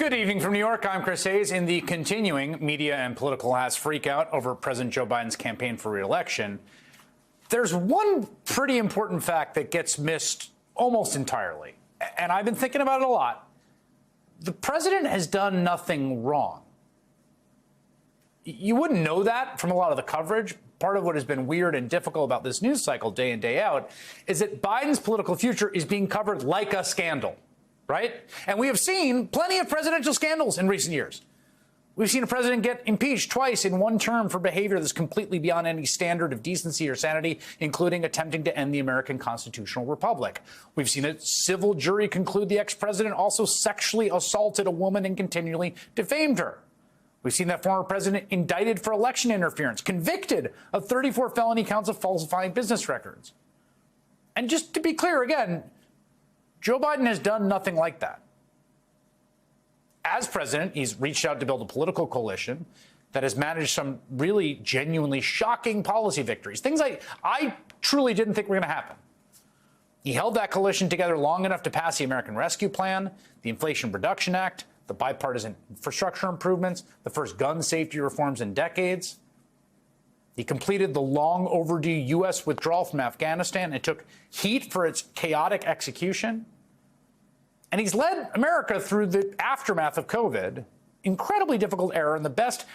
Good evening from New York. I'm Chris Hayes. In the continuing media and political ass freakout over President Joe Biden's campaign for re-election, there's one pretty important fact that gets missed almost entirely. And I've been thinking about it a lot. The president has done nothing wrong. You wouldn't know that from a lot of the coverage. Part of what has been weird and difficult about this news cycle day in, day out is that Biden's political future is being covered like a scandal. Right? And we have seen plenty of presidential scandals in recent years. We've seen a president get impeached twice in one term for behavior that's completely beyond any standard of decency or sanity, including attempting to end the American constitutional republic. We've seen a civil jury conclude the ex-president also sexually assaulted a woman and continually defamed her. We've seen that former president indicted for election interference, convicted of 34 felony counts of falsifying business records. And just to be clear again, Joe Biden has done nothing like that. As president, he's reached out to build a political coalition that has managed some really genuinely shocking policy victories, things I truly didn't think were going to happen. He held that coalition together long enough to pass the American Rescue Plan, the Inflation Reduction Act, the bipartisan infrastructure improvements, the first gun safety reforms in decades. He completed the long overdue U.S. withdrawal from Afghanistan and took heat for its chaotic execution. And he's led America through the aftermath of COVID, incredibly difficult era, and the best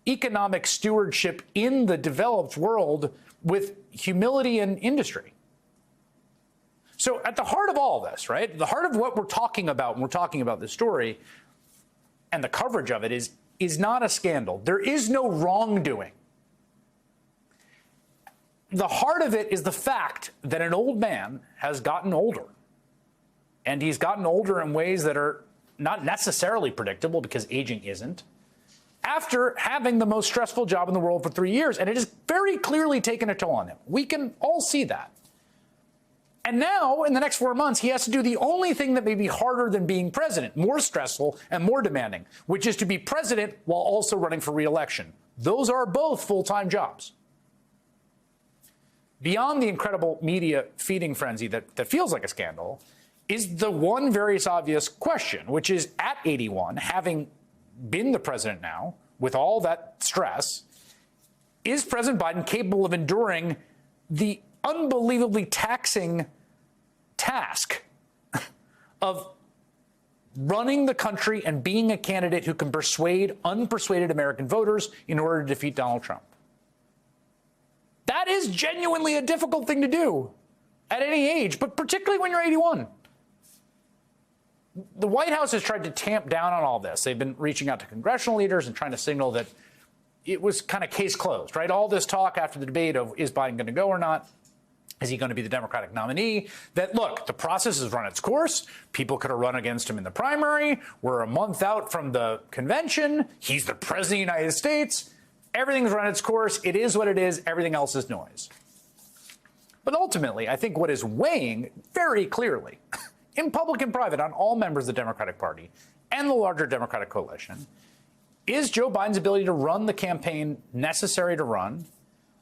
economic stewardship in the developed world with humility and industry. So at the heart of all this, right, the heart of what we're talking about when we're talking about this story and the coverage of it is not a scandal. There is no wrongdoing. The heart of it is the fact that an old man has gotten older. And he's gotten older in ways that are not necessarily predictable because aging isn't, after having the most stressful job in the world for 3 years. And it has very clearly taken a toll on him. We can all see that. And now, in the next 4 months, he has to do the only thing that may be harder than being president, more stressful and more demanding, which is to be president while also running for re-election. Those are both full-time jobs. Beyond the incredible media feeding frenzy that feels like a scandal is the one very obvious question, which is, at 81, having been the president now, with all that stress, is President Biden capable of enduring the unbelievably taxing task of running the country and being a candidate who can persuade unpersuaded American voters in order to defeat Donald Trump? That is genuinely a difficult thing to do at any age, but particularly when you're 81. The White House has tried to tamp down on all this. They've been reaching out to congressional leaders and trying to signal that it was kind of case closed, right? All this talk after the debate of is Biden going to go or not? Is he going to be the Democratic nominee? That, look, the process has run its course. People could have run against him in the primary. We're a month out from the convention. He's the president of the United States. Everything's run its course. It is what it is. Everything else is noise. But ultimately, I think what is weighing very clearly in public and private on all members of the Democratic Party and the larger Democratic coalition is Joe Biden's ability to run the campaign necessary to run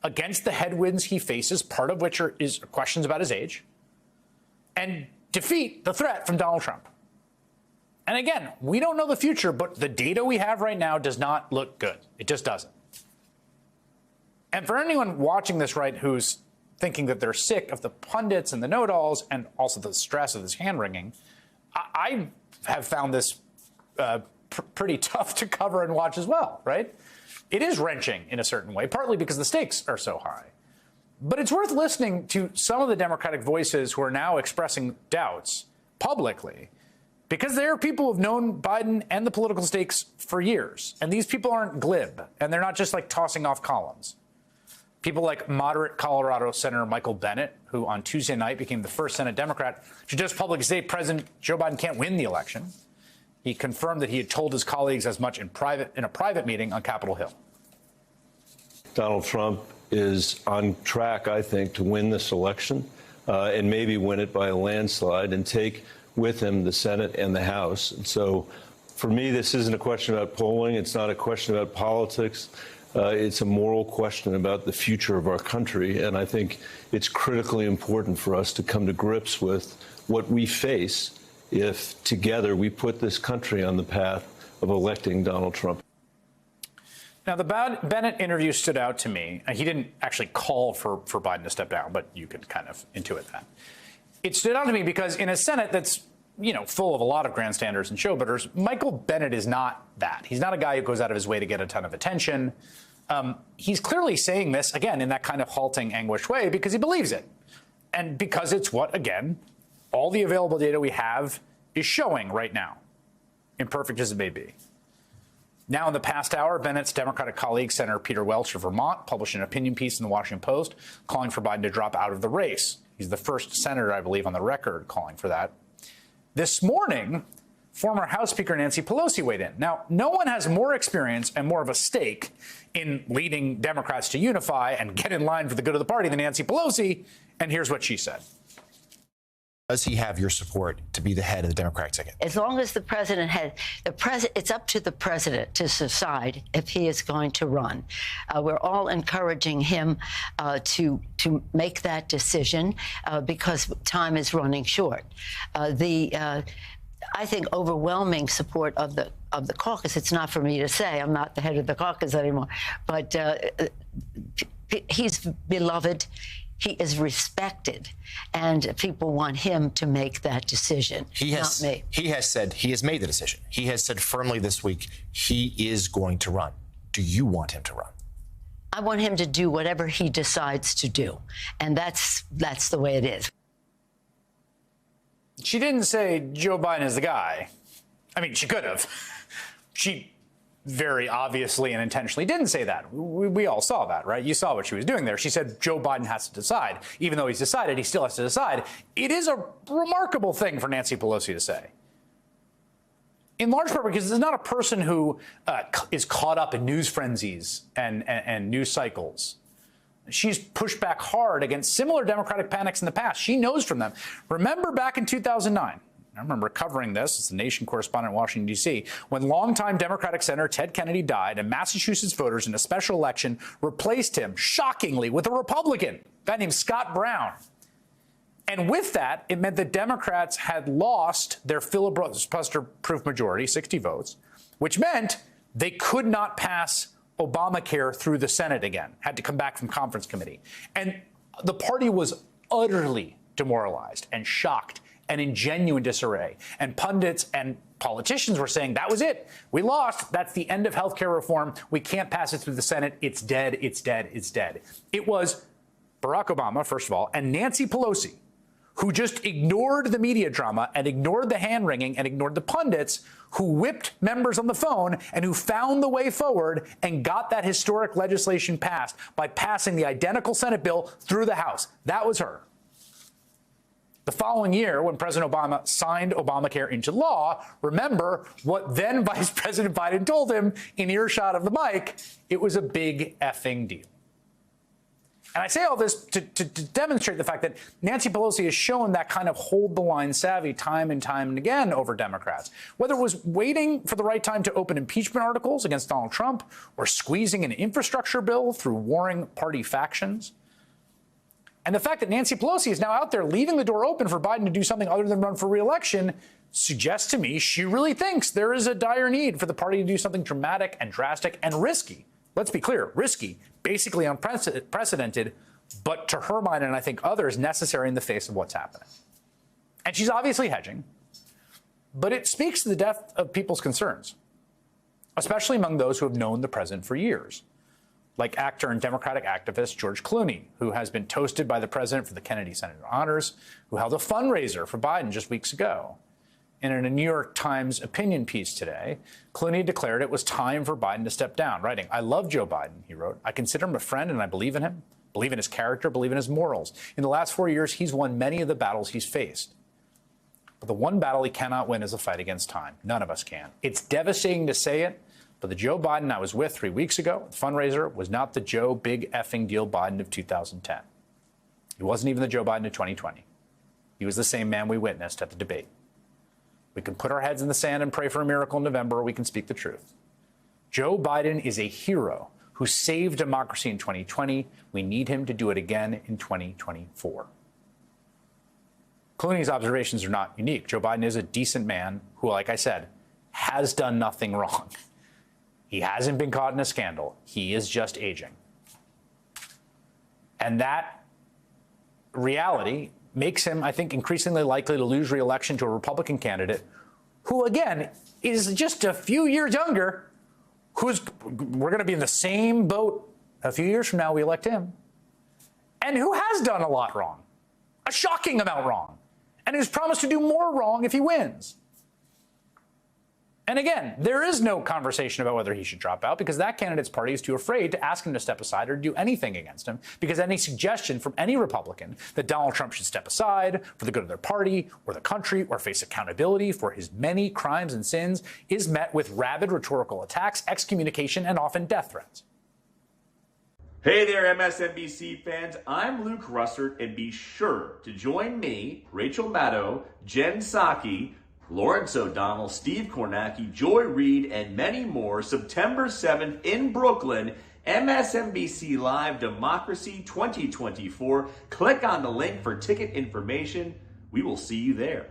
against the headwinds he faces, part of which is questions about his age, and defeat the threat from Donald Trump. And again, we don't know the future, but the data we have right now does not look good. It just doesn't. And for anyone watching this, right, who's thinking that they're sick of the pundits and the know-it-alls and also the stress of this hand-wringing, I have found this pretty tough to cover and watch as well, right? It is wrenching in a certain way, partly because the stakes are so high. But it's worth listening to some of the Democratic voices who are now expressing doubts publicly, because they are people who've known Biden and the political stakes for years. And these people aren't glib, and they're not just like tossing off columns. People like moderate Colorado Senator Michael Bennet, who on Tuesday night became the first Senate Democrat to just publicly say President Joe Biden can't win the election. He confirmed that he had told his colleagues as much in a private meeting on Capitol Hill. Donald Trump is on track, I think, to win this election and maybe win it by a landslide and take with him the Senate and the House. And so for me, this isn't a question about polling. It's not a question about politics. It's a moral question about the future of our country. And I think it's critically important for us to come to grips with what we face if together we put this country on the path of electing Donald Trump. Now, the Bennett interview stood out to me. He didn't actually call for Biden to step down, but you could kind of intuit that. It stood out to me because in a Senate that's, full of a lot of grandstanders and showbitters, Michael Bennett is not that. He's not a guy who goes out of his way to get a ton of attention. He's clearly saying this, again, in that kind of halting, anguished way because he believes it. And because it's what, again, all the available data we have is showing right now, imperfect as it may be. Now, in the past hour, Bennett's Democratic colleague, Senator Peter Welch of Vermont, published an opinion piece in the Washington Post calling for Biden to drop out of the race. He's the first senator, I believe, on the record calling for that. This morning, former House Speaker Nancy Pelosi weighed in. Now, no one has more experience and more of a stake in leading Democrats to unify and get in line for the good of the party than Nancy Pelosi, and here's what she said. Does he have your support to be the head of the Democratic ticket? As long as the president has it's up to the president to decide if he is going to run. We're all encouraging him to make that decision because time is running short. I think overwhelming support of the caucus. It's not for me to say. I'm not the head of the caucus anymore, but he's beloved. He is respected, and people want him to make that decision, not me. He has said he has made the decision. He has said firmly this week he is going to run. Do you want him to run? I want him to do whatever he decides to do, and that's the way it is. She didn't say Joe Biden is the guy. I mean, she could have. She very obviously and intentionally didn't say that. We all saw that, right? You saw what she was doing there. She said Joe Biden has to decide. Even though he's decided, he still has to decide. It is a remarkable thing for Nancy Pelosi to say. In large part because it's not a person who is caught up in news frenzies and news cycles. She's pushed back hard against similar Democratic panics in the past. She knows from them. Remember back in 2009. I remember covering this as the Nation correspondent in Washington, D.C., when longtime Democratic Senator Ted Kennedy died and Massachusetts voters in a special election replaced him, shockingly, with a Republican, a guy named Scott Brown. And with that, it meant that Democrats had lost their filibuster-proof majority, 60 votes, which meant they could not pass Obamacare through the Senate again, had to come back from conference committee. And the party was utterly demoralized and shocked and in genuine disarray. And pundits and politicians were saying, that was it. We lost. That's the end of health care reform. We can't pass it through the Senate. It's dead. It's dead. It's dead. It was Barack Obama, first of all, and Nancy Pelosi, who just ignored the media drama and ignored the hand-wringing and ignored the pundits who whipped members on the phone and who found the way forward and got that historic legislation passed by passing the identical Senate bill through the House. That was her. The following year, when President Obama signed Obamacare into law, remember what then Vice President Biden told him in earshot of the mic, it was a big effing deal. And I say all this to demonstrate the fact that Nancy Pelosi has shown that kind of hold-the-line savvy time and time and again over Democrats. Whether it was waiting for the right time to open impeachment articles against Donald Trump or squeezing an infrastructure bill through warring party factions. And the fact that Nancy Pelosi is now out there leaving the door open for Biden to do something other than run for re-election suggests to me she really thinks there is a dire need for the party to do something dramatic and drastic and risky. Let's be clear, risky, basically unprecedented, but to her mind and I think others, necessary in the face of what's happening. And she's obviously hedging, but it speaks to the depth of people's concerns, especially among those who have known the president for years, like actor and Democratic activist George Clooney, who has been toasted by the president for the Kennedy Senator Honors, who held a fundraiser for Biden just weeks ago. And in a New York Times opinion piece today, Clooney declared it was time for Biden to step down, writing, "I love Joe Biden," he wrote. "I consider him a friend and I believe in him, believe in his character, believe in his morals. In the last 4 years, he's won many of the battles he's faced. But the one battle he cannot win is a fight against time. None of us can. It's devastating to say it, but the Joe Biden I was with 3 weeks ago, the fundraiser, was not the Joe big effing deal Biden of 2010. He wasn't even the Joe Biden of 2020. He was the same man we witnessed at the debate. We can put our heads in the sand and pray for a miracle in November, or we can speak the truth. Joe Biden is a hero who saved democracy in 2020. We need him to do it again in 2024. Clooney's observations are not unique. Joe Biden is a decent man who, like I said, has done nothing wrong. He hasn't been caught in a scandal. He is just aging. And that reality makes him, I think, increasingly likely to lose re-election to a Republican candidate who, again, is just a few years younger, we're going to be in the same boat a few years from now, we elect him, and who has done a lot wrong, a shocking amount wrong, and who's promised to do more wrong if he wins. And again, there is no conversation about whether he should drop out because that candidate's party is too afraid to ask him to step aside or do anything against him, because any suggestion from any Republican that Donald Trump should step aside for the good of their party or the country or face accountability for his many crimes and sins is met with rabid rhetorical attacks, excommunication, and often death threats. Hey there, MSNBC fans. I'm Luke Russert, and be sure to join me, Rachel Maddow, Jen Psaki, Lawrence O'Donnell, Steve Kornacki, Joy Reid, and many more September 7th in Brooklyn, MSNBC Live Democracy 2024. Click on the link for ticket information. We will see you there.